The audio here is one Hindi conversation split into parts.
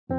Hey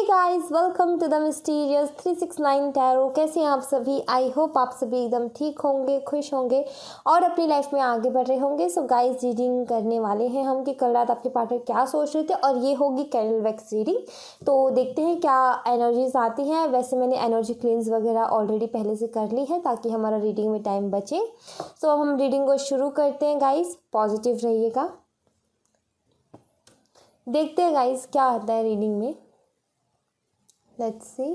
guys, welcome to the mysterious 369 tarot. कैसे हैं आप सभी? आई होप आप सभी एकदम ठीक होंगे, खुश होंगे और अपनी लाइफ में आगे बढ़ रहे होंगे। सो गाइस, रीडिंग करने वाले हैं हम कि कल रात आपके पार्टनर क्या सोच रहे थे, और ये होगी कैंडल वैक्स रीडिंग। तो देखते हैं क्या एनर्जीज आती हैं। वैसे मैंने एनर्जी क्लींस वगैरह ऑलरेडी पहले से कर ली है ताकि हमारा रीडिंग में टाइम बचे। सो अब हम रीडिंग को शुरू करते हैं गाइस। पॉजिटिव रहिएगा। देखते हैं गाइस क्या आता है रीडिंग में। Let's see.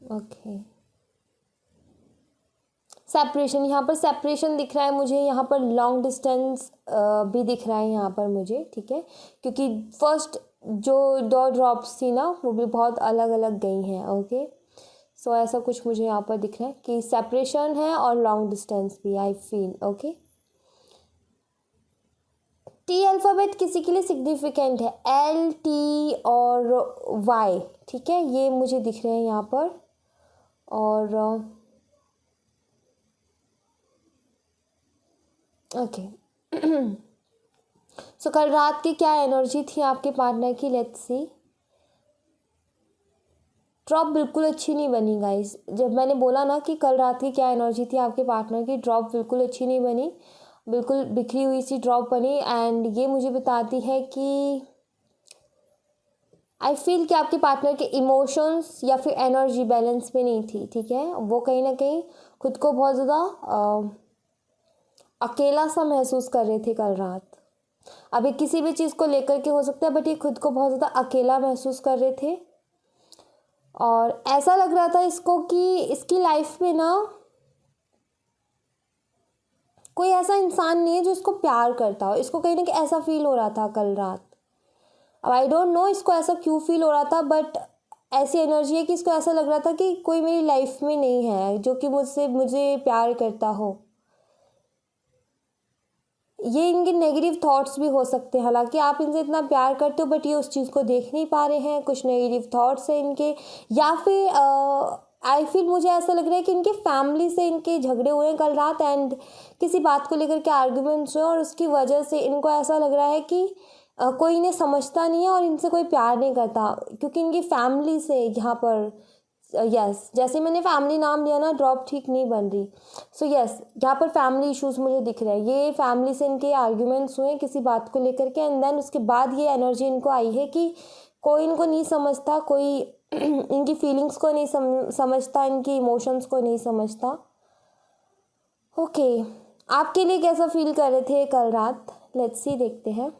ओके, सेपरेशन, यहाँ पर सेपरेशन दिख रहा है मुझे। यहाँ पर लॉन्ग डिस्टेंस भी दिख रहा है यहाँ पर मुझे, ठीक है, क्योंकि फर्स्ट जो 2 ड्रॉप्स थी ना वो भी बहुत अलग अलग गई हैं। ओके, सो ऐसा कुछ मुझे यहाँ पर दिख रहा है कि सेपरेशन है और लॉन्ग डिस्टेंस भी, I feel. Okay, T alphabet किसी के लिए सिग्निफिकेंट है, एल, टी और वाई, ठीक है, ये मुझे दिख रहे हैं यहाँ पर। और ओके, सो कल रात की क्या एनर्जी थी आपके पार्टनर की? Let's see. ड्रॉप बिल्कुल अच्छी नहीं बनी गाइस। जब मैंने बोला ना कि कल रात की क्या एनर्जी थी आपके पार्टनर की, ड्रॉप बिल्कुल अच्छी नहीं बनी, बिल्कुल बिखरी हुई सी ड्रॉप बनी। एंड ये मुझे बताती है कि आई फील कि आपके पार्टनर के इमोशंस या फिर एनर्जी बैलेंस में नहीं थी, ठीक है। वो कहीं ना कहीं खुद को बहुत ज़्यादा अकेला सा महसूस कर रहे थे कल रात। अभी किसी भी चीज़ को लेकर के हो सकता है, बट ये खुद को बहुत ज़्यादा अकेला महसूस कर रहे थे। और ऐसा लग रहा था इसको कि इसकी लाइफ में ना कोई ऐसा इंसान नहीं है जो इसको प्यार करता हो। इसको कहीं ना कहीं ऐसा फील हो रहा था कल रात। अब आई डोंट नो इसको ऐसा क्यों फील हो रहा था, बट ऐसी एनर्जी है कि इसको ऐसा लग रहा था कि कोई मेरी लाइफ में नहीं है जो कि मुझे प्यार करता हो। ये इनके नेगेटिव थॉट्स भी हो सकते हैं। हालांकि आप इनसे इतना प्यार करते हो, बट ये उस चीज़ को देख नहीं पा रहे हैं। कुछ नेगेटिव थॉट्स हैं इनके, या फिर आई फील मुझे ऐसा लग रहा है कि इनके फैमिली से इनके झगड़े हुए हैं कल रात, एंड किसी बात को लेकर के आर्ग्यूमेंट्स हुए, और उसकी वजह से इनको ऐसा लग रहा है कि कोई इन्हें समझता नहीं है और इनसे कोई प्यार नहीं करता, क्योंकि इनकी फैमिली से यहाँ पर यस, जैसे मैंने फैमिली नाम लिया ना, ड्रॉप ठीक नहीं बन रही। सो यस, यहाँ पर फैमिली इश्यूज मुझे दिख रहे हैं। ये फैमिली से इनके आर्ग्यूमेंट्स हुए किसी बात को लेकर के, एंड देन उसके बाद ये एनर्जी इनको आई है कि कोई इनको नहीं समझता, कोई इनकी फीलिंग्स को नहीं समझता, इनकी इमोशंस को नहीं समझता। ओके, आपके लिए कैसा फील कर रहे थे कल रात? लेट्स सी, देखते हैं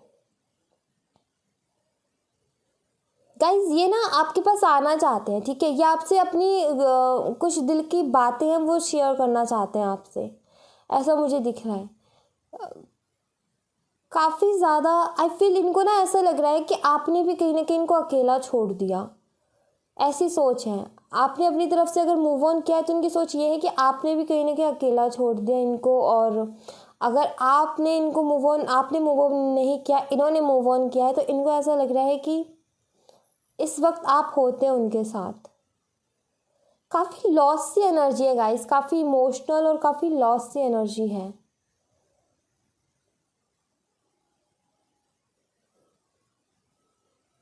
गाइज। ये ना आपके पास आना चाहते हैं, ठीक है, ये आपसे अपनी कुछ दिल की बातें हैं वो शेयर करना चाहते हैं आपसे, ऐसा मुझे दिख रहा है। काफ़ी ज़्यादा आई फील इनको ना ऐसा लग रहा है कि आपने भी कहीं ना कहीं इनको अकेला छोड़ दिया, ऐसी सोच है। आपने अपनी तरफ से अगर मूव ऑन किया है तो इनकी सोच ये है कि आपने भी कहीं ना कहीं अकेला छोड़ दिया इनको। और अगर आपने मूव ऑन नहीं किया, इन्होंने मूव ऑन किया है, तो इनको ऐसा लग रहा है कि इस वक्त आप होते हैं उनके साथ। काफ़ी लॉस सी एनर्जी है गाइस, काफ़ी इमोशनल और काफ़ी लॉस सी एनर्जी है।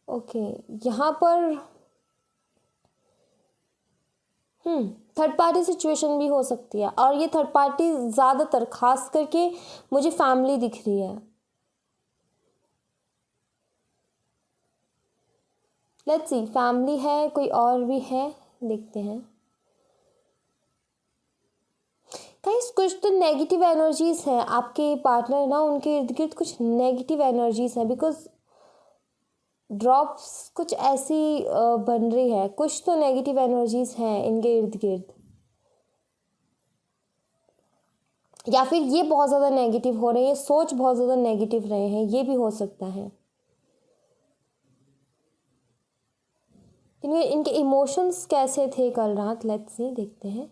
ओके, यहाँ पर थर्ड पार्टी सिचुएशन भी हो सकती है, और ये थर्ड पार्टी ज़्यादातर खास करके मुझे फैमिली दिख रही है। लेट्स सी, फैमिली है, कोई और भी है, देखते हैं गाइस। कुछ तो नेगेटिव एनर्जीज हैं आपके पार्टनर ना, उनके इर्द गिर्द कुछ नेगेटिव एनर्जीज हैं, बिकॉज ड्रॉप्स कुछ ऐसी बन रही है। कुछ तो नेगेटिव एनर्जीज हैं इनके इर्द गिर्द, या फिर ये बहुत ज़्यादा नेगेटिव हो रहे हैं, सोच बहुत ज़्यादा नेगेटिव रहे हैं, ये भी हो सकता है। इनके इमोशंस कैसे थे कल रात? लेट्स सी, देखते हैं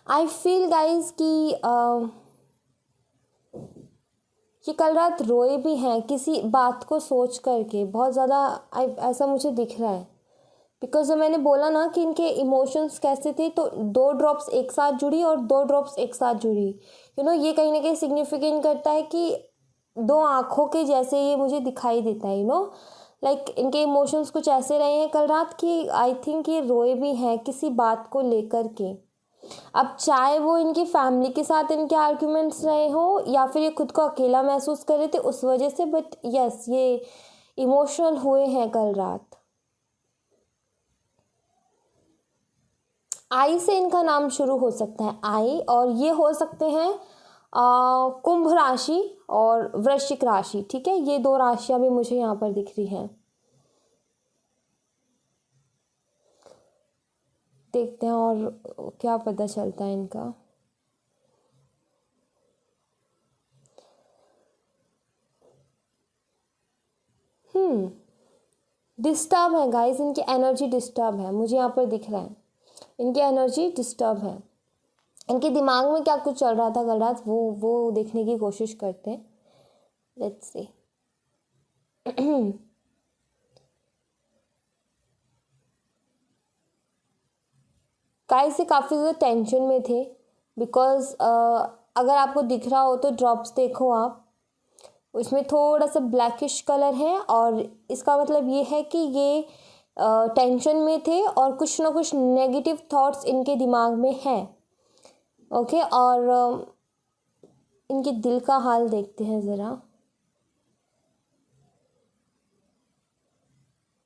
आई फील गाइज कि कल रात रोए भी हैं किसी बात को सोच करके बहुत ज़्यादा। ऐसा मुझे दिख रहा है, बिकॉज जब मैंने बोला ना कि इनके इमोशंस कैसे थे, तो 2 ड्रॉप्स एक साथ जुड़ी और 2 ड्रॉप्स एक साथ जुड़ी। ये कहीं ना कहीं सिग्निफिकेंट करता है कि 2 आँखों के जैसे ये मुझे दिखाई देता है। लाइक इनके इमोशंस कुछ ऐसे रहे हैं कल रात कि आई थिंक ये रोए भी हैं किसी बात को लेकर के। अब चाहे वो इनकी फैमिली के साथ इनके आर्ग्यूमेंट्स रहे हो या फिर ये खुद को अकेला महसूस कर रहे थे उस वजह से, बट यस ये इमोशनल हुए हैं कल रात। आई से इनका नाम शुरू हो सकता है, आई, और ये हो सकते हैं कुंभ राशि और वृश्चिक राशि। ठीक है, ये 2 राशियां भी मुझे यहाँ पर दिख रही हैं। देखते हैं और क्या पता चलता है इनका। डिस्टर्ब है गाइस, इनकी एनर्जी डिस्टर्ब है, मुझे यहाँ पर दिख रहा है इनकी एनर्जी डिस्टर्ब है। इनके दिमाग में क्या कुछ चल रहा था कल रात, वो देखने की कोशिश करते हैं। Let's see. गाइस से काफ़ी ज़्यादा टेंशन में थे, बिकॉज अगर आपको दिख रहा हो तो ड्रॉप्स देखो आप, उसमें थोड़ा सा ब्लैकिश कलर है और इसका मतलब ये है कि ये टेंशन में थे और कुछ ना कुछ नेगेटिव थॉट्स इनके दिमाग में हैं। ओके, और इनके दिल का हाल देखते हैं ज़रा।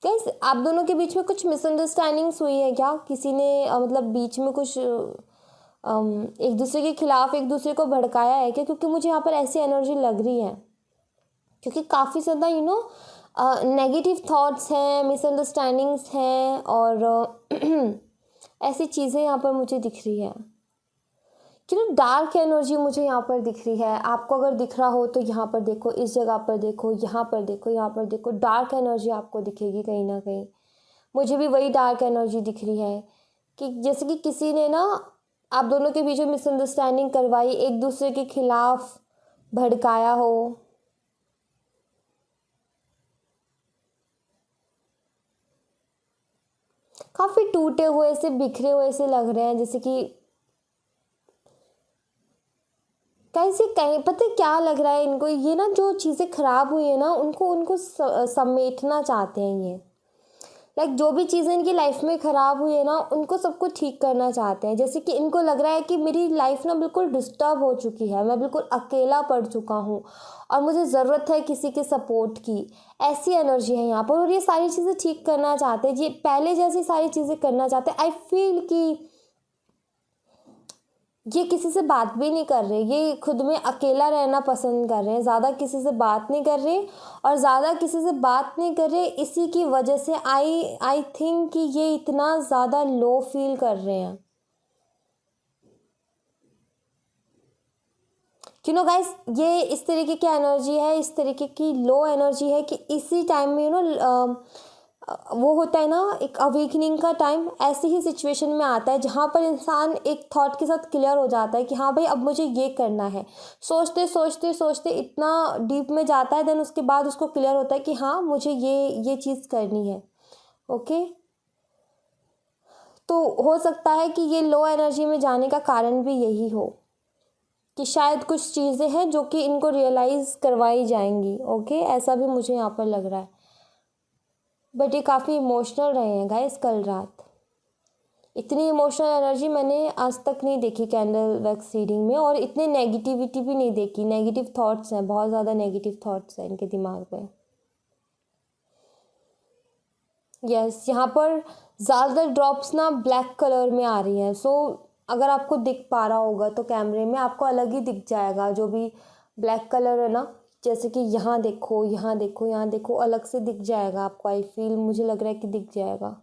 गाइस आप दोनों के बीच में कुछ मिसअंडरस्टैंडिंग्स हुई है क्या? किसी ने मतलब बीच में कुछ एक दूसरे के खिलाफ एक दूसरे को भड़काया है क्या? क्योंकि मुझे यहाँ पर ऐसी एनर्जी लग रही है, क्योंकि काफ़ी ज़्यादा नेगेटिव थॉट्स हैं, मिसअंडरस्टैंडिंग्स हैं और ऐसी चीज़ें यहाँ पर मुझे दिख रही है कि डार्क एनर्जी मुझे यहाँ पर दिख रही है। आपको अगर दिख रहा हो तो यहाँ पर देखो, इस जगह पर देखो, यहाँ पर देखो, यहाँ पर देखो, डार्क एनर्जी आपको दिखेगी कहीं ना कहीं। मुझे भी वही डार्क एनर्जी दिख रही है कि जैसे कि किसी ने ना आप दोनों के बीच में मिसअंडरस्टैंडिंग करवाई, एक दूसरे के खिलाफ भड़काया हो। काफ़ी टूटे हुए से, बिखरे हुए से लग रहे हैं, जैसे कि कैसे कहीं पता क्या लग रहा है इनको, ये ना जो चीज़ें खराब हुई है ना उनको समेटना चाहते हैं ये। लाइक जो भी चीज़ें इनकी लाइफ में ख़राब हुई है ना उनको सबको ठीक करना चाहते हैं। जैसे कि इनको लग रहा है कि मेरी लाइफ ना बिल्कुल डिस्टर्ब हो चुकी है, मैं बिल्कुल अकेला पड़ चुका हूँ और मुझे ज़रूरत है किसी के सपोर्ट की। ऐसी एनर्जी है यहाँ पर और ये सारी चीज़ें ठीक करना चाहते हैं, ये पहले जैसी सारी चीज़ें करना चाहते हैं। आई फील कि ये किसी से बात भी नहीं कर रहे, ये खुद में अकेला रहना पसंद कर रहे हैं, ज़्यादा किसी से बात नहीं कर रहे और ज़्यादा किसी से बात नहीं कर रहे इसी की वजह से आई थिंक कि ये इतना ज़्यादा लो फील कर रहे हैं। गाइस ये इस तरीके की एनर्जी है, इस तरीके की लो एनर्जी है कि इसी टाइम में वो होता है ना एक अवेकनिंग का टाइम, ऐसी ही सिचुएशन में आता है जहाँ पर इंसान एक थॉट के साथ क्लियर हो जाता है कि हाँ भाई अब मुझे ये करना है। सोचते सोचते सोचते इतना डीप में जाता है, देन उसके बाद उसको क्लियर होता है कि हाँ मुझे ये चीज़ करनी है। ओके, तो हो सकता है कि ये लो एनर्जी में जाने का कारण भी यही हो कि शायद कुछ चीज़ें हैं जो कि इनको रियलाइज़ करवाई जाएंगी। ओके, ऐसा भी मुझे यहाँ पर लग रहा है। बट ये काफ़ी इमोशनल रहे हैं गाइस कल रात। इतनी इमोशनल एनर्जी मैंने आज तक नहीं देखी कैंडल वैक्स रीडिंग में, और इतनी नेगेटिविटी भी नहीं देखी। नेगेटिव थॉट्स हैं, बहुत ज़्यादा नेगेटिव थॉट्स हैं इनके दिमाग में। यस, यहाँ पर ज़्यादातर ड्रॉप्स ना ब्लैक कलर में आ रही हैं। सो अगर आपको दिख पा रहा होगा तो कैमरे में आपको अलग ही दिख जाएगा जो भी ब्लैक कलर है ना, जैसे कि यहाँ देखो, यहाँ देखो, यहाँ देखो, अलग से दिख जाएगा आपको। आई फील, मुझे लग रहा है कि दिख जाएगा।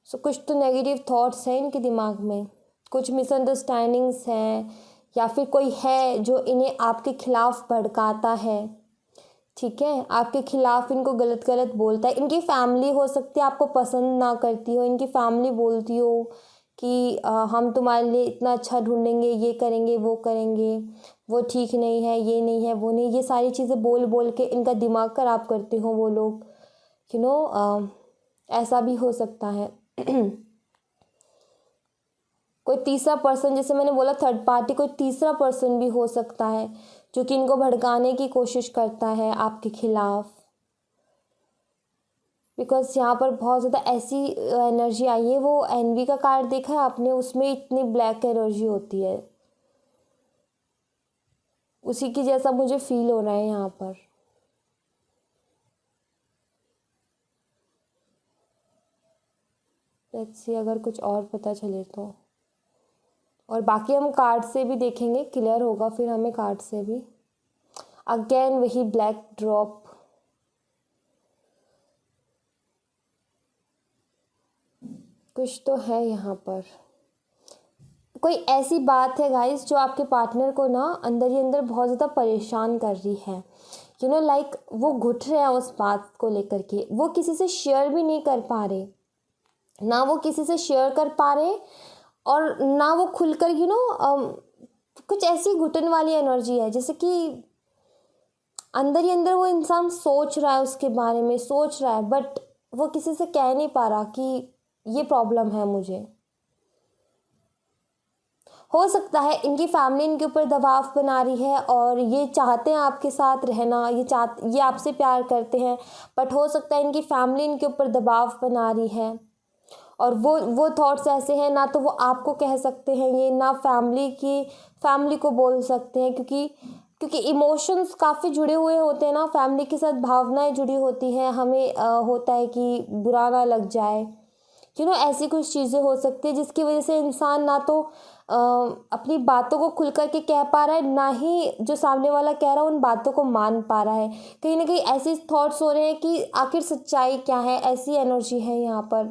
सो कुछ तो नेगेटिव थॉट्स हैं इनके दिमाग में, कुछ मिसअंडरस्टैंडिंग्स हैं या फिर कोई है जो इन्हें आपके खिलाफ भड़काता है। ठीक है, आपके खिलाफ इनको गलत गलत बोलता है। इनकी फैमिली हो सकती है आपको पसंद ना करती हो, इनकी फैमिली बोलती हो कि हम तुम्हारे लिए इतना अच्छा ढूंढेंगे, ये करेंगे, वो ठीक नहीं है, ये नहीं है, वो नहीं, ये सारी चीज़ें बोल बोल के इनका दिमाग खराब करते हो वो लोग, ऐसा भी हो सकता है। कोई तीसरा पर्सन, जैसे मैंने बोला थर्ड पार्टी, कोई तीसरा पर्सन भी हो सकता है जो कि इनको भड़काने की कोशिश करता है आपके खिलाफ। बिकॉज यहाँ पर बहुत ज़्यादा ऐसी एनर्जी आई है, वो एनवी का कार्ड देखा है आपने, उसमें इतनी ब्लैक एनर्जी होती है, उसी की जैसा मुझे फील हो रहा है यहाँ पर। लेट्स सी अगर कुछ और पता चले तो, और बाकी हम कार्ड से भी देखेंगे, क्लियर होगा फिर हमें कार्ड से भी। अगेन वही ब्लैक ड्रॉप, कुछ तो है यहाँ पर, कोई ऐसी बात है गाइस जो आपके पार्टनर को ना अंदर ही अंदर बहुत ज़्यादा परेशान कर रही है। लाइक वो घुट रहे हैं उस बात को लेकर के, वो किसी से शेयर भी नहीं कर पा रहे, ना वो किसी से शेयर कर पा रहे और ना वो खुलकर कुछ ऐसी घुटन वाली एनर्जी है, जैसे कि अंदर ही अंदर वो इंसान सोच रहा है, उसके बारे में सोच रहा है, बट वो किसी से कह नहीं पा रहा कि ये प्रॉब्लम है मुझे। हो सकता है इनकी फैमिली इनके ऊपर दबाव बना रही है और ये चाहते हैं आपके साथ रहना, ये आपसे प्यार करते हैं, बट हो सकता है इनकी फैमिली इनके ऊपर दबाव बना रही है और वो थॉट्स ऐसे हैं, ना तो वो आपको कह सकते हैं ये, ना फैमिली को बोल सकते हैं, क्योंकि इमोशंस काफ़ी जुड़े हुए होते हैं ना फैमिली के साथ, भावनाएं जुड़ी होती हैं, हमें होता है कि बुरा ना लग जाए, ऐसी कुछ चीज़ें हो सकती है जिसकी वजह से इंसान ना तो अपनी बातों को खुल कर के कह पा रहा है, ना ही जो सामने वाला कह रहा है उन बातों को मान पा रहा है। कहीं ना कहीं ऐसे थॉट्स हो रहे हैं कि आखिर सच्चाई क्या है, ऐसी एनर्जी है यहाँ पर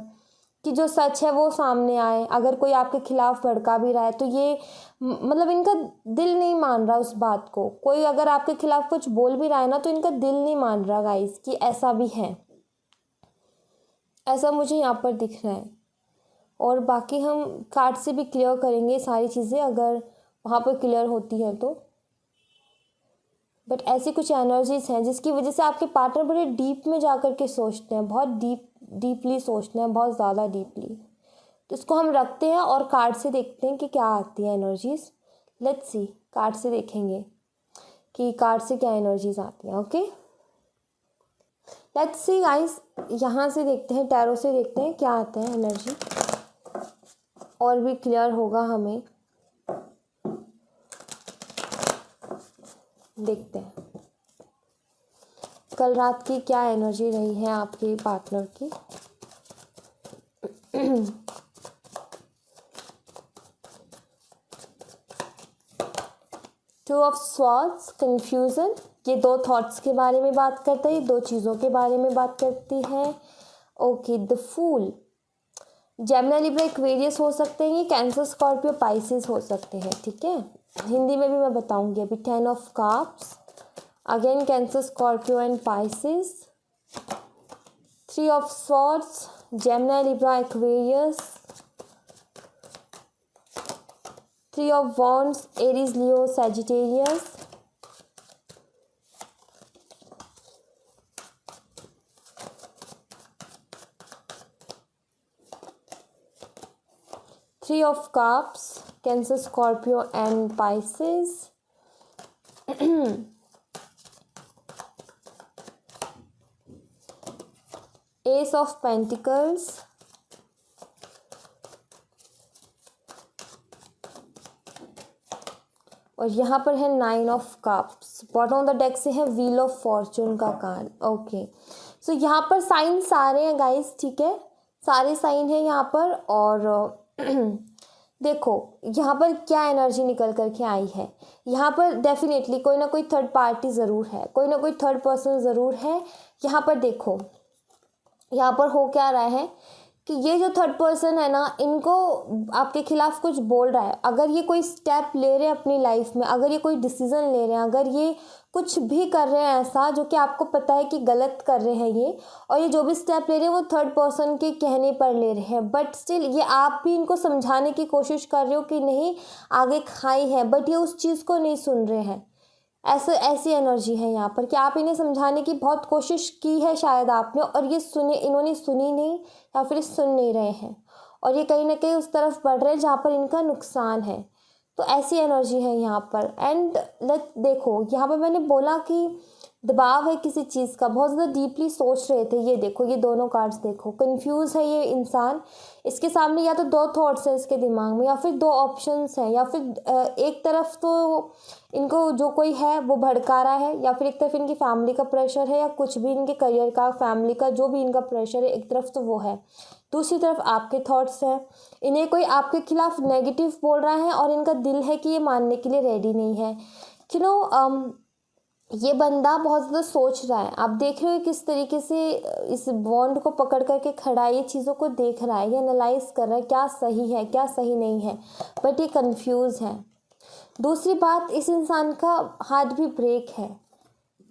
कि जो सच है वो सामने आए। अगर कोई आपके खिलाफ भड़का भी रहा है तो ये मतलब इनका दिल नहीं मान रहा उस बात को, कोई अगर आपके खिलाफ कुछ बोल भी रहा है ना तो इनका दिल नहीं मान रहा गाइस कि ऐसा भी है, ऐसा मुझे यहाँ पर दिख रहा है। और बाकी हम कार्ड से भी क्लियर करेंगे सारी चीज़ें अगर वहाँ पर क्लियर होती हैं तो। बट ऐसी कुछ एनर्जीज हैं जिसकी वजह से आपके पार्टनर बड़े डीप में जा कर के सोचते हैं, बहुत डीपली सोचते हैं, बहुत ज़्यादा डीपली। तो इसको हम रखते हैं और कार्ड से देखते हैं कि क्या आती है एनर्जीज। लेट्स सी, कार्ड से देखेंगे कि कार्ड से क्या एनर्जीज आती हैं। ओके, लेट्स सी गाइस, यहाँ से देखते हैं, टैरो से देखते हैं क्या आता है एनर्जी, और भी क्लियर होगा हमें। देखते हैं कल रात की क्या एनर्जी रही है आपके पार्टनर की। टू ऑफ स्वॉर्ड्स, कंफ्यूजन, ये दो थॉट्स के बारे में बात करता है, दो चीज़ों के बारे में बात करती है। Okay, the fool, Gemini, Libra, Aquarius हो सकते हैं, ये कैंसर, स्कॉर्पियो, पाइसेस हो सकते हैं। ठीक है, हिंदी में भी मैं बताऊंगी अभी। 10 of cups, again cancer, Scorpio and Pisces. 3 of swords, Gemini, Libra, Aquarius. 3 of wands, Aries, Leo, Sagittarius. 3 of cups, Cancer, Scorpio and Pisces. Ace of Pentacles. और यहाँ पर है 9 of cups. Bottom of the deck से है व्हील ऑफ फॉर्चून का कार्ड। ओके, सो यहाँ पर साइन सारे हैं गाइस, ठीक है, सारे साइन है यहाँ पर। और देखो यहाँ पर क्या एनर्जी निकल करके आई है। यहाँ पर डेफिनेटली कोई ना कोई थर्ड पार्टी ज़रूर है, कोई ना कोई थर्ड पर्सन ज़रूर है। यहाँ पर देखो, यहाँ पर हो क्या रहा है कि ये जो थर्ड पर्सन है ना, इनको आपके खिलाफ कुछ बोल रहा है। अगर ये कोई स्टेप ले रहे हैं अपनी लाइफ में, अगर ये कोई डिसीजन ले रहे हैं, अगर ये कुछ भी कर रहे हैं ऐसा जो कि आपको पता है कि गलत कर रहे हैं ये, और ये जो भी स्टेप ले रहे हैं वो थर्ड पर्सन के कहने पर ले रहे हैं, बट स्टिल ये आप भी इनको समझाने की कोशिश कर रहे हो कि नहीं आगे खाई है, बट ये उस चीज़ को नहीं सुन रहे हैं। ऐसी एनर्जी है यहाँ पर कि आप इन्हें समझाने की बहुत कोशिश की है शायद आपने, और ये इन्होंने सुनी नहीं, या फिर सुन नहीं रहे हैं, और ये कहीं ना कहीं उस तरफ बढ़ रहे हैं जहाँ पर इनका नुकसान है। तो ऐसी एनर्जी है यहाँ पर। एंड देखो यहाँ पर मैंने बोला कि दबाव है किसी चीज़ का, बहुत ज़्यादा डीपली सोच रहे थे। ये देखो, ये दोनों कार्ड्स देखो, कंफ्यूज है ये इंसान। इसके सामने या तो दो थॉट्स हैं इसके दिमाग में, या फिर दो ऑप्शंस हैं, या फिर एक तरफ तो इनको जो कोई है वो भड़का रहा है, या फिर एक तरफ इनकी फैमिली का प्रेशर है, या कुछ भी इनके करियर का, फैमिली का जो भी इनका प्रेशर है, एक तरफ तो वो है, दूसरी तरफ आपके थॉट्स हैं। इन्हें कोई आपके खिलाफ नेगेटिव बोल रहा है, और इनका दिल है कि ये मानने के लिए रेडी नहीं है। ये बंदा बहुत ज़्यादा सोच रहा है। आप देख रहे हो किस तरीके से इस बॉन्ड को पकड़ करके खड़ा है, ये चीज़ों को देख रहा है, ये एनालाइज कर रहा है क्या सही है क्या सही नहीं है, बट ये कंफ्यूज है। दूसरी बात, इस इंसान का हार्ट भी ब्रेक है।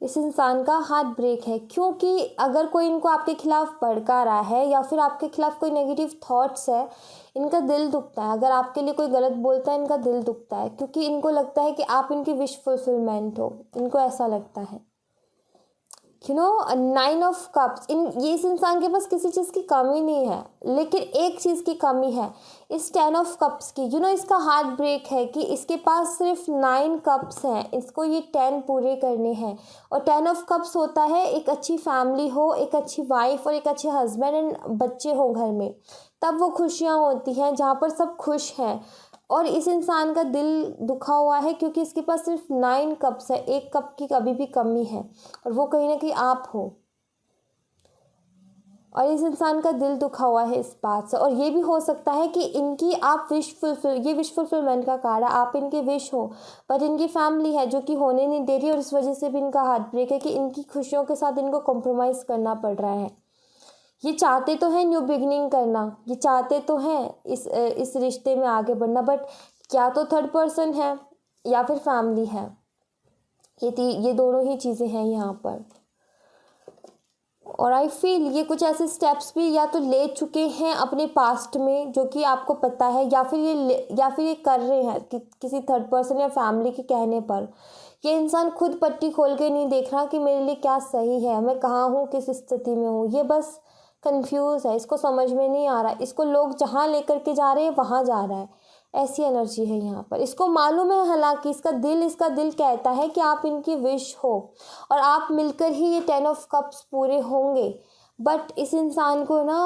इस इंसान का हार्ट ब्रेक है, क्योंकि अगर कोई इनको आपके खिलाफ भड़का रहा है, या फिर आपके खिलाफ कोई नेगेटिव थॉट्स है, इनका दिल दुखता है। अगर आपके लिए कोई गलत बोलता है, इनका दिल दुखता है, क्योंकि इनको लगता है कि आप इनकी विश फुलफिलमेंट हो। इनको ऐसा लगता है। 9 ऑफ कप्स, इस इंसान के पास किसी चीज़ की कमी नहीं है, लेकिन एक चीज़ की कमी है इस 10 ऑफ कप्स की। इसका हार्ट ब्रेक है कि इसके पास सिर्फ 9 कप्स हैं, इसको ये 10 पूरे करने हैं। और 10 ऑफ कप्स होता है एक अच्छी फैमिली हो, एक अच्छी वाइफ और एक अच्छे हस्बैंड एंड बच्चे हो घर में, तब वो खुशियाँ होती हैं जहाँ पर सब खुश हैं। और इस इंसान का दिल दुखा हुआ है क्योंकि इसके पास सिर्फ 9 कप्स है, एक कप की कभी भी कमी है, और वो कहीं ना कहीं आप हो। और इस इंसान का दिल दुखा हुआ है इस बात से। और ये भी हो सकता है कि इनकी आप ये विश फुलफिलमेंट का कार्ड है, आप इनके विश हो, पर इनकी फैमिली है जो कि होने नहीं दे रही, और इस वजह से भी इनका हार्ट ब्रेक है कि इनकी खुशियों के साथ इनको कॉम्प्रोमाइज़ करना पड़ रहा है। ये चाहते तो हैं न्यू बिगनिंग करना, ये चाहते तो हैं इस रिश्ते में आगे बढ़ना, बट क्या तो थर्ड पर्सन है या फिर फैमिली है। ये दोनों ही चीज़ें हैं यहाँ पर। और आई फील ये कुछ ऐसे स्टेप्स भी या तो ले चुके हैं अपने पास्ट में जो कि आपको पता है, या फिर ये कर रहे हैं किसी थर्ड पर्सन या फैमिली के कहने पर। ये इंसान खुद पट्टी खोल के नहीं देख रहा कि मेरे लिए क्या सही है, मैं कहाँ हूँ, किस स्थिति में हूँ। ये बस कंफ्यूज है, इसको समझ में नहीं आ रहा, इसको लोग जहाँ लेकर के जा रहे हैं वहाँ जा रहा है। ऐसी एनर्जी है यहाँ पर। इसको मालूम है, हालांकि इसका दिल कहता है कि आप इनकी विश हो, और आप मिलकर ही ये 10 ऑफ कप्स पूरे होंगे। बट इस इंसान को ना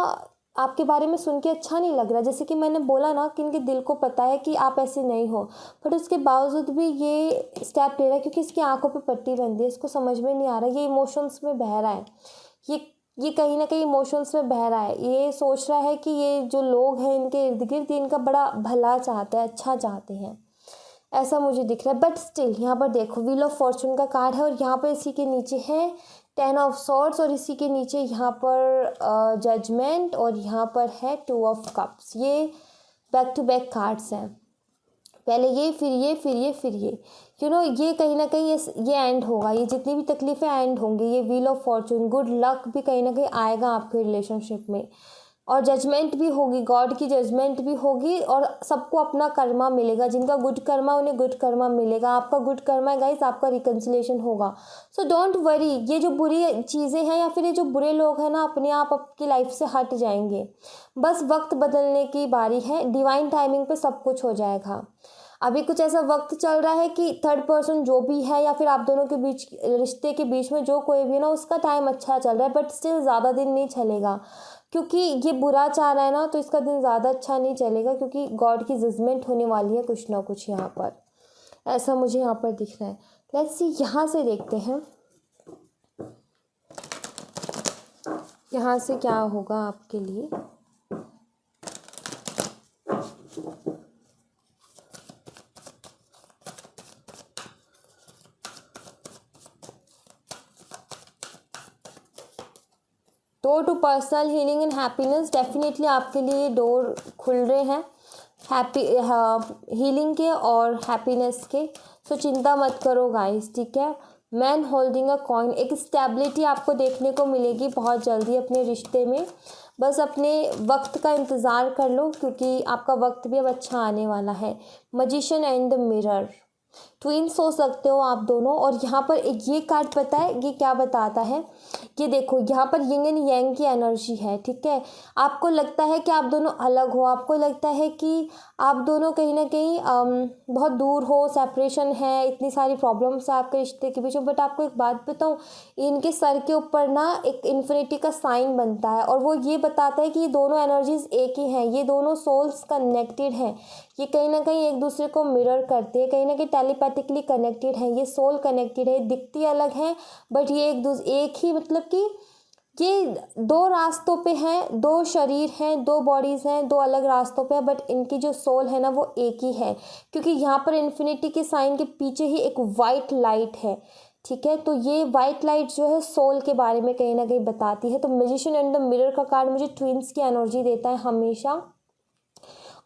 आपके बारे में सुन के अच्छा नहीं लग रहा। जैसे कि मैंने बोला ना कि इनके दिल को पता है कि आप ऐसे नहीं हो, बट उसके बावजूद भी ये स्टेप ले रहा है क्योंकि इसकी आंखों पे पट्टी बंधी है। इसको समझ में नहीं आ रहा, ये इमोशंस में बह रहा है, ये कहीं ना कहीं इमोशंस में बह रहा है। ये सोच रहा है कि ये जो लोग हैं इनके इर्द गिर्द इनका बड़ा भला चाहते हैं, अच्छा चाहते हैं, ऐसा मुझे दिख रहा है। बट स्टिल यहाँ पर देखो, व्हील ऑफ फॉर्चून का कार्ड है, और यहाँ पर इसी के नीचे है 10 ऑफ सॉर्ड्स, और इसी के नीचे यहाँ पर जजमेंट, और यहाँ पर है 2 ऑफ कप्स। ये बैक टू बैक कार्ड्स हैं, पहले ये फिर ये फिर ये फिर ये। ये कहीं ना कहीं ये एंड होगा, ये जितनी भी तकलीफ़ें एंड होंगी। ये wheel of Fortune, good luck भी कहीं ना कहीं आएगा आपके रिलेशनशिप में, और जजमेंट भी होगी, गॉड की जजमेंट भी होगी, और सबको अपना कर्मा मिलेगा। जिनका गुड कर्मा उन्हें गुड कर्मा मिलेगा। आपका गुड कर्मा है गाइस, आपका रिकन्सिलेशन होगा। सो डोंट वरी, ये जो बुरी चीज़ें हैं या फिर ये जो बुरे लोग हैं ना, अपने आप आपकी लाइफ से हट जाएंगे। बस वक्त बदलने की बारी है, डिवाइन टाइमिंग पे सब कुछ हो जाएगा। अभी कुछ ऐसा वक्त चल रहा है कि थर्ड पर्सन जो भी है या फिर आप दोनों के बीच, रिश्ते के बीच में जो कोई भी ना, उसका टाइम अच्छा चल रहा है, बट स्टिल ज़्यादा दिन नहीं चलेगा, क्योंकि ये बुरा चाह रहा है ना, तो इसका दिन ज़्यादा अच्छा नहीं चलेगा, क्योंकि गॉड की जजमेंट होने वाली है कुछ ना कुछ यहाँ पर। ऐसा मुझे यहाँ पर दिख रहा है। लेट्स सी, यहाँ से देखते हैं यहाँ से क्या होगा आपके लिए। Door to personal healing and happiness, definitely आपके लिए डोर खुल रहे हैं हैप्पी हीलिंग के और हैप्पीनेस के। सो चिंता मत करो गाइस, ठीक है। मैन होल्डिंग अ कॉइन, एक स्टेबिलिटी आपको देखने को मिलेगी बहुत जल्दी अपने रिश्ते में। बस अपने वक्त का इंतज़ार कर लो, क्योंकि आपका वक्त भी अब अच्छा आने वाला है। Magician and the mirror, twins हो सकते हो आप दोनों। और यहाँ पर एक ये कार्ड पता है ये क्या बताता है, ये देखो यहाँ पर यिंग एंड यांग की एनर्जी है, ठीक है। आपको लगता है कि आप दोनों अलग हो, आपको लगता है कि आप दोनों कहीं ना कहीं बहुत दूर हो, सेपरेशन है, इतनी सारी प्रॉब्लम्स है आपके रिश्ते के बीच में। बट आपको एक बात बताऊँ, इनके सर के ऊपर ना एक इन्फिनिटी का साइन बनता है, और वो ये बताता है कि ये दोनों एनर्जीज एक ही हैं, ये दोनों सोल्स कनेक्टेड हैं, ये कहीं ना कहीं एक दूसरे को मिरर करते हैं, कहीं ना कहीं टेलीपैथिकली कनेक्टेड है, ये सोल कनेक्टेड है। दिखती अलग है बट ये एक ही, मतलब कि ये दो रास्तों पे हैं, दो शरीर हैं, दो बॉडीज़ हैं, दो अलग रास्तों पे है, बट इनकी जो सोल है ना वो एक ही है। क्योंकि यहाँ पर इन्फिनिटी के साइन के पीछे ही एक वाइट लाइट है, ठीक है। तो ये वाइट लाइट जो है सोल के बारे में कहीं ना कहीं बताती है। तो मैजिशियन एंड द मिरर का कार्ड मुझे ट्विंस की एनर्जी देता है हमेशा,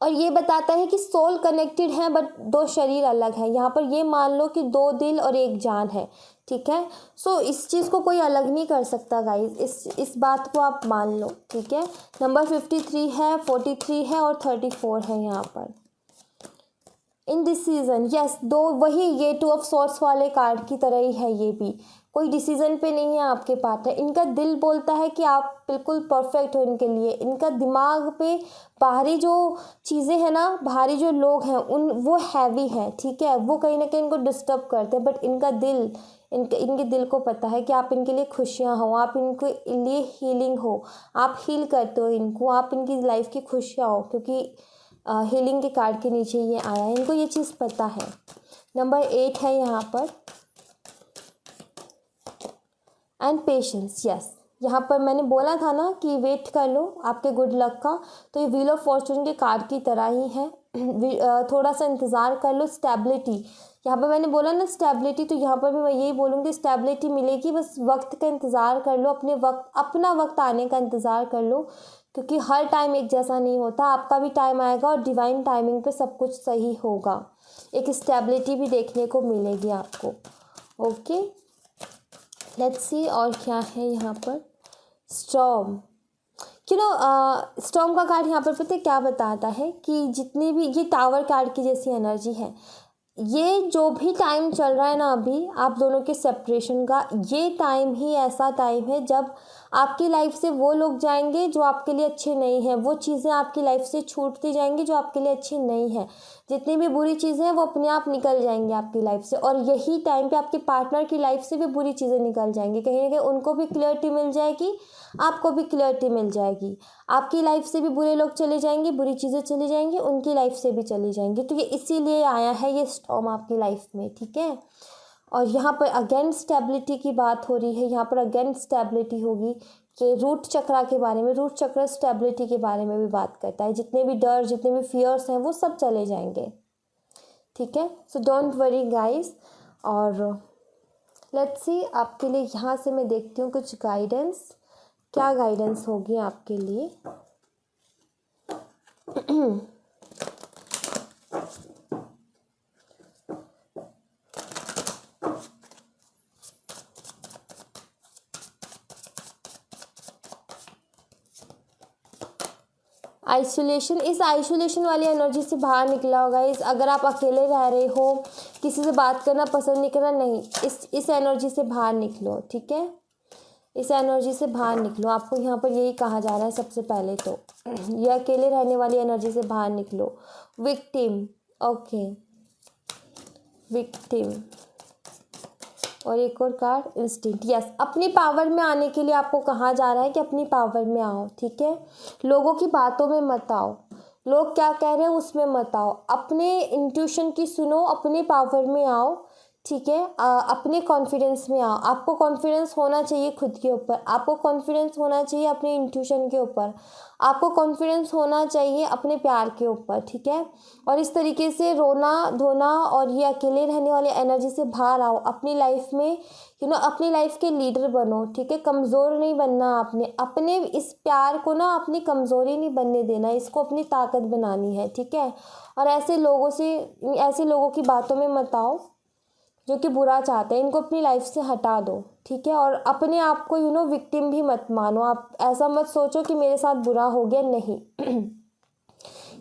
और ये बताता है कि सोल कनेक्टेड है बट दो शरीर अलग है। यहाँ पर ये मान लो कि दो दिल और एक जान है, ठीक है। सो इस चीज़ को कोई अलग नहीं कर सकता गाइज, इस बात को आप मान लो, ठीक है। नंबर 53 है, 43 है और 34 है यहाँ पर। इनडिसीजन, यस, दो वही ये 2 ऑफ सॉर्ड्स वाले कार्ड की तरह ही है। ये भी कोई डिसीजन पे नहीं है आपके पार्टनर। इनका दिल बोलता है कि आप बिल्कुल परफेक्ट हो इनके लिए। इनका दिमाग पे बाहरी जो चीज़ें हैं ना, बाहरी जो लोग हैं वो हैवी हैं, ठीक है, वो कहीं ना कहीं इनको डिस्टर्ब करते हैं। बट इनका दिल, इनके दिल को पता है कि आप इनके लिए खुशियाँ हो, आप इनके लिए हीलिंग हो, आप हील करते हो इनको, आप इनकी लाइफ की खुशियाँ हो, क्योंकि हीलिंग के कार्ड के नीचे ये आया है, इनको ये चीज़ पता है। नंबर 8 है यहाँ पर, एंड पेशेंस, यस। यहाँ पर मैंने बोला था ना कि वेट कर लो आपके गुड लक का, तो ये व्हील ऑफ फॉर्चून के कार्ड की तरह ही है। थोड़ा सा इंतज़ार कर लो। स्टेबिलिटी, यहाँ पर मैंने बोला ना स्टेबिलिटी, तो यहाँ पर भी मैं यही बोलूँगी, स्टेबिलिटी मिलेगी, बस वक्त का इंतज़ार कर लो, अपना वक्त आने का इंतज़ार कर लो, क्योंकि हर टाइम एक जैसा नहीं होता। आपका भी टाइम आएगा और डिवाइन टाइमिंग पे सब कुछ सही होगा। एक स्टेबिलिटी भी देखने को मिलेगी आपको, ओके। लेट्स सी और क्या है यहाँ पर। स्टॉर्म, स्टॉर्म का कार्ड यहाँ पर पता है क्या बताता है कि जितनी भी, ये टावर कार्ड की जैसी एनर्जी है, ये जो भी टाइम चल रहा है ना अभी आप दोनों के सेपरेशन का, ये टाइम ही ऐसा टाइम है जब आपकी लाइफ से वो लोग जाएंगे जो आपके लिए अच्छे नहीं हैं, वो चीज़ें आपकी लाइफ से छूटती जाएंगी जो आपके लिए अच्छी नहीं है। जितनी भी बुरी चीज़ें हैं वो अपने आप निकल जाएंगी आपकी लाइफ से, और यही टाइम पे आपके पार्टनर की लाइफ से भी बुरी चीज़ें निकल जाएंगी। कहीं ना कहीं उनको भी क्लियरिटी मिल जाएगी, आपको भी क्लियरिटी मिल जाएगी। आपकी लाइफ से भी बुरे लोग चले जाएंगे, बुरी चीज़ें चली जाएंगी, उनकी लाइफ से भी चली जाएंगी। तो ये इसीलिए आया है ये स्टॉर्म आपकी लाइफ में, ठीक है। और यहाँ पर अगेन स्टेबिलिटी की बात हो रही है, यहाँ पर अगेन स्टेबिलिटी होगी कि रूट चक्रा के बारे में, रूट चक्र स्टेबिलिटी के बारे में भी बात करता है। जितने भी डर, जितने भी फियर्स हैं वो सब चले जाएंगे, ठीक है। So don't worry guys. और लेट्स सी आपके लिए यहाँ से मैं देखती हूँ कुछ गाइडेंस, क्या गाइडेंस होगी आपके लिए। आइसोलेशन, इस आइसोलेशन वाली एनर्जी से बाहर निकला होगा। अगर आप अकेले रह रहे हो, किसी से बात करना पसंद नहीं करना, नहीं, इस एनर्जी से बाहर निकलो, ठीक है। इस एनर्जी से बाहर निकलो, आपको यहाँ पर यही कहा जा रहा है सबसे पहले तो। ये अकेले रहने वाली एनर्जी से बाहर निकलो। विक्टिम, ओके, विक्टिम, और एक और कार्ड इंस्टिंक्ट, यस। अपनी पावर में आने के लिए आपको कहा जा रहा है कि अपनी पावर में आओ, ठीक है। लोगों की बातों में मत आओ, लोग क्या कह रहे हैं उसमें मत आओ, अपने इंट्यूशन की सुनो, अपने पावर में आओ, ठीक है। अपने कॉन्फिडेंस में आओ, आपको कॉन्फिडेंस होना चाहिए खुद के ऊपर, आपको कॉन्फिडेंस होना चाहिए अपने इंट्यूशन के ऊपर, आपको कॉन्फिडेंस होना चाहिए अपने प्यार के ऊपर, ठीक है। और इस तरीके से रोना धोना और ये अकेले रहने वाली एनर्जी से बाहर आओ, अपनी लाइफ में अपनी लाइफ के लीडर बनो, ठीक है। कमज़ोर नहीं बनना आपने, अपने इस प्यार को ना अपनी कमज़ोरी नहीं बनने देना, इसको अपनी ताकत बनानी है, ठीक है। और ऐसे लोगों की बातों में मत आओ जो कि बुरा चाहते हैं, इनको अपनी लाइफ से हटा दो, ठीक है। और अपने आप को विक्टिम भी मत मानो, आप ऐसा मत सोचो कि मेरे साथ बुरा हो गया, नहीं।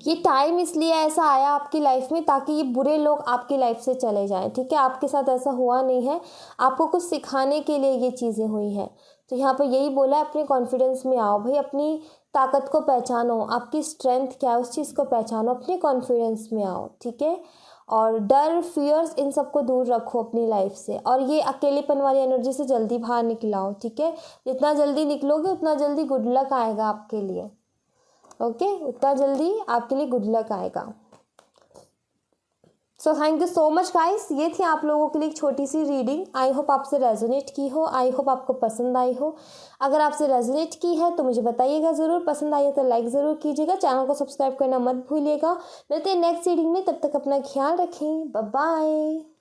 ये टाइम इसलिए ऐसा आया आपकी लाइफ में ताकि ये बुरे लोग आपकी लाइफ से चले जाएं, ठीक है। आपके साथ ऐसा हुआ नहीं है, आपको कुछ सिखाने के लिए ये चीज़ें हुई हैं। तो यहाँ पर यही बोला है, अपने कॉन्फिडेंस में आओ भाई, अपनी ताकत को पहचानो, आपकी स्ट्रेंथ क्या है उस चीज़ को पहचानो, अपने कॉन्फिडेंस में आओ, ठीक है। और डर, फियर्स, इन सबको दूर रखो अपनी लाइफ से, और ये अकेलेपन वाली एनर्जी से जल्दी बाहर निकलाओ, ठीक है। जितना जल्दी निकलोगे उतना जल्दी गुड लक आएगा आपके लिए, ओके, उतना जल्दी आपके लिए गुड लक आएगा। So thank you so much guys, ये थी आप लोगों के लिए एक छोटी सी रीडिंग। आई होप आपसे रेजोनेट की हो, आई होप आपको पसंद आई हो। अगर आपसे रेजोनेट की है तो मुझे बताइएगा ज़रूर, पसंद आई है तो लाइक ज़रूर कीजिएगा, चैनल को सब्सक्राइब करना मत भूलिएगा। मिलते हैं नेक्स्ट रीडिंग में, तब तक अपना ख्याल रखें, बाय बाय।